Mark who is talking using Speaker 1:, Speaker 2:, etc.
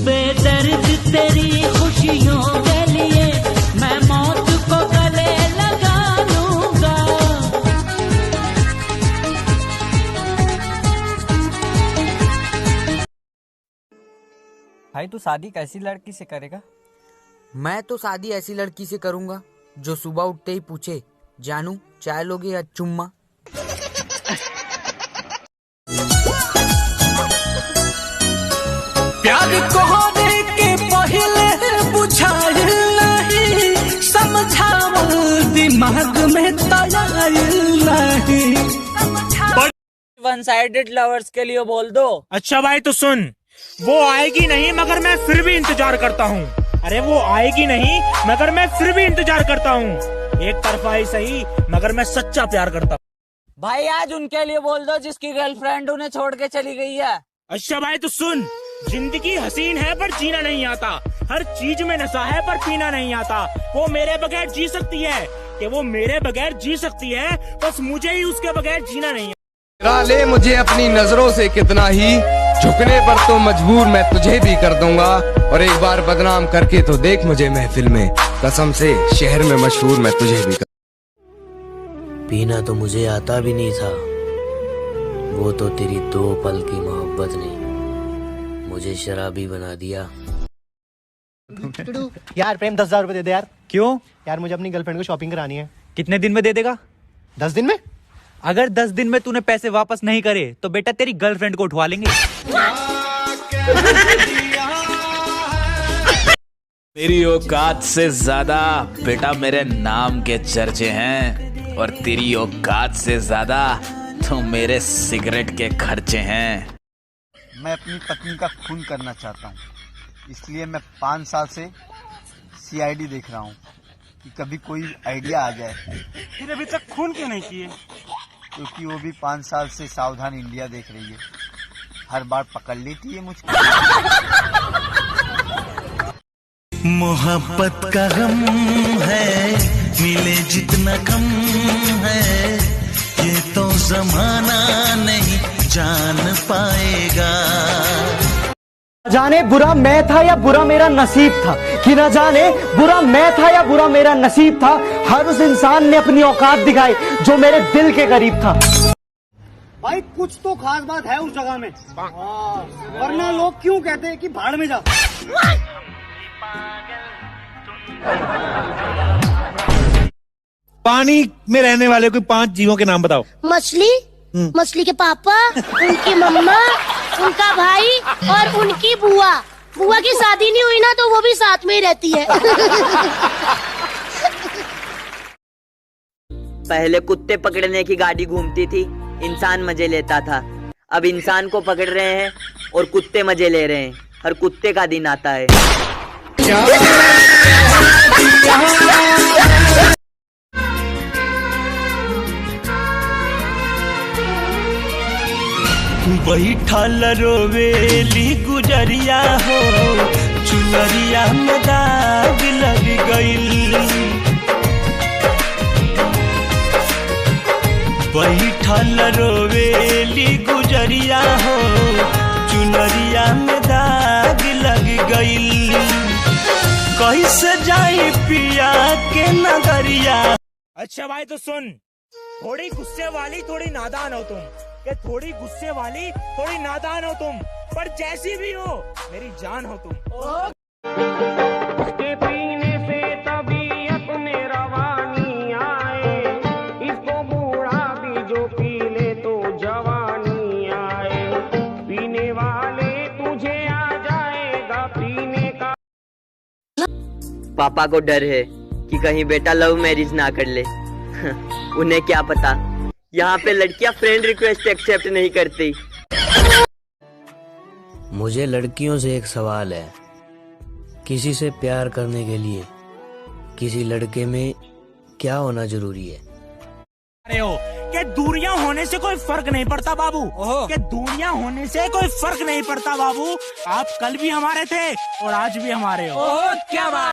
Speaker 1: बेदर्द तेरी खुशियों के लिए मैं मौत को गले लगा लूंगा।
Speaker 2: भाई तू शादी कैसी लड़की से करेगा?
Speaker 3: मैं तो शादी ऐसी लड़की से करूंगा जो सुबह उठते ही पूछे, जानू चाय लोगे या चुम्मा।
Speaker 1: प्यार को होने के पहले बुझाइल नहीं, समझावल दिमाग में तैयार नहीं।
Speaker 2: वन साइडेड लवर्स के लिए बोल दो।
Speaker 4: अच्छा भाई तो सुन, वो आएगी नहीं मगर मैं फिर भी इंतजार करता हूँ। अरे वो आएगी नहीं मगर मैं फिर भी इंतजार करता हूँ। एक तरफा ही सही मगर मैं सच्चा प्यार करता हूँ।
Speaker 2: भाई आज उनके लिए बोल दो जिसकी गर्लफ्रेंड उन्हें छोड़ के चली गई है।
Speaker 4: अच्छा भाई तो सुन, जिंदगी हसीन है पर जीना नहीं आता, हर चीज में नशा है पर पीना नहीं आता। वो मेरे बगैर जी सकती है कि वो मेरे बगैर जी सकती है, बस मुझे ही उसके बगैर जीना नहीं है।
Speaker 5: गिरा ले मुझे अपनी नजरों से कितना ही, झुकने पर तो मजबूर मैं तुझे भी कर दूंगा। और एक बार बदनाम करके तो देख मुझे महफिल में, कसम से शहर में मशहूर मैं तुझे भी कर।
Speaker 6: पीना तो मुझे आता भी नहीं था, वो तो तेरी 2 पल की मोहब्बत ने मुझे शराबी बना दिया।
Speaker 7: यार प्रेम 10,000 रुपए दे दे यार।
Speaker 8: क्यों?
Speaker 7: यार मुझे अपनी गर्लफ्रेंड को शॉपिंग करानी है।
Speaker 8: कितने दिन में दे देगा?
Speaker 7: 10 दिन में।
Speaker 8: अगर 10 दिन में तूने पैसे वापस नहीं करे तो बेटा तेरी गर्लफ्रेंड को उठवा लेंगे।
Speaker 9: मेरी औकात से ज्यादा बेटा मेरे नाम के चर्चे हैं, और तेरी औकात से ज्यादा तो मेरे सिगरेट के खर्चे हैं।
Speaker 10: मैं अपनी पत्नी का खून करना चाहता हूँ, इसलिए मैं 5 साल से सीआईडी देख रहा हूँ कि कभी कोई आइडिया आ जाए।
Speaker 4: फिर अभी तक खून क्यों नहीं किए?
Speaker 10: क्योंकि वो भी 5 साल से सावधान इंडिया देख रही है, हर बार पकड़ लेती है मुझको।
Speaker 1: मोहब्बत का गम है, मिले जितना कम है, ये तो जमाना नहीं जान पाएगा।
Speaker 7: जाने बुरा मैं था या बुरा मेरा नसीब था, कि न जाने बुरा मैं था या बुरा मेरा नसीब था। हर उस इंसान ने अपनी औकात दिखाई जो मेरे दिल के करीब था। भाई कुछ तो खास बात है उस जगह में, वरना लोग क्यों कहते हैं कि भाड़ में जा।
Speaker 4: पानी में रहने वाले कोई 5 जीवों के नाम बताओ।
Speaker 11: मछली, मछली के पापा, उनकी मम्मा, उनका भाई और उनकी बुआ। बुआ की शादी नहीं हुई ना तो वो भी साथ में ही रहती है।
Speaker 2: पहले कुत्ते पकड़ने की गाड़ी घूमती थी, इंसान मजे लेता था। अब इंसान को पकड़ रहे हैं और कुत्ते मजे ले रहे हैं। हर कुत्ते का दिन आता है।
Speaker 1: बैठल रोवेली गुजरिया हो, चुनरिया में दाग लग गइल। बैठल रोवेली गुजरिया हो, चुनरिया में दाग लग गइल। कैसे जाई पिया के नगरिया।
Speaker 4: अच्छा भाई तो सुन, थोड़ी गुस्से वाली थोड़ी नादान हो तुम, कि थोड़ी गुस्से वाली थोड़ी नादान हो तुम, पर जैसी भी हो मेरी जान हो तुम।
Speaker 1: उसके पीने से तबीयत में रवानी आए, इसको बूढ़ा भी जो पी ले तो जवानी आए। पीने वाले तुझे आ जाएगा पीने का।
Speaker 2: पापा को डर है कि कहीं बेटा लव मैरिज ना कर ले। उन्हें क्या पता, यहाँ पे लड़कियाँ फ्रेंड रिक्वेस्ट एक्सेप्ट नहीं करती।
Speaker 6: मुझे लड़कियों से एक सवाल है, किसी से प्यार करने के लिए किसी लड़के में क्या होना जरूरी है?
Speaker 4: अरे हो कि दूरियां होने से कोई फर्क नहीं पड़ता बाबू, कि दूरियां होने से कोई फर्क नहीं पड़ता बाबू। आप कल भी हमारे थे और आज भी हमारे हो। क्या बात।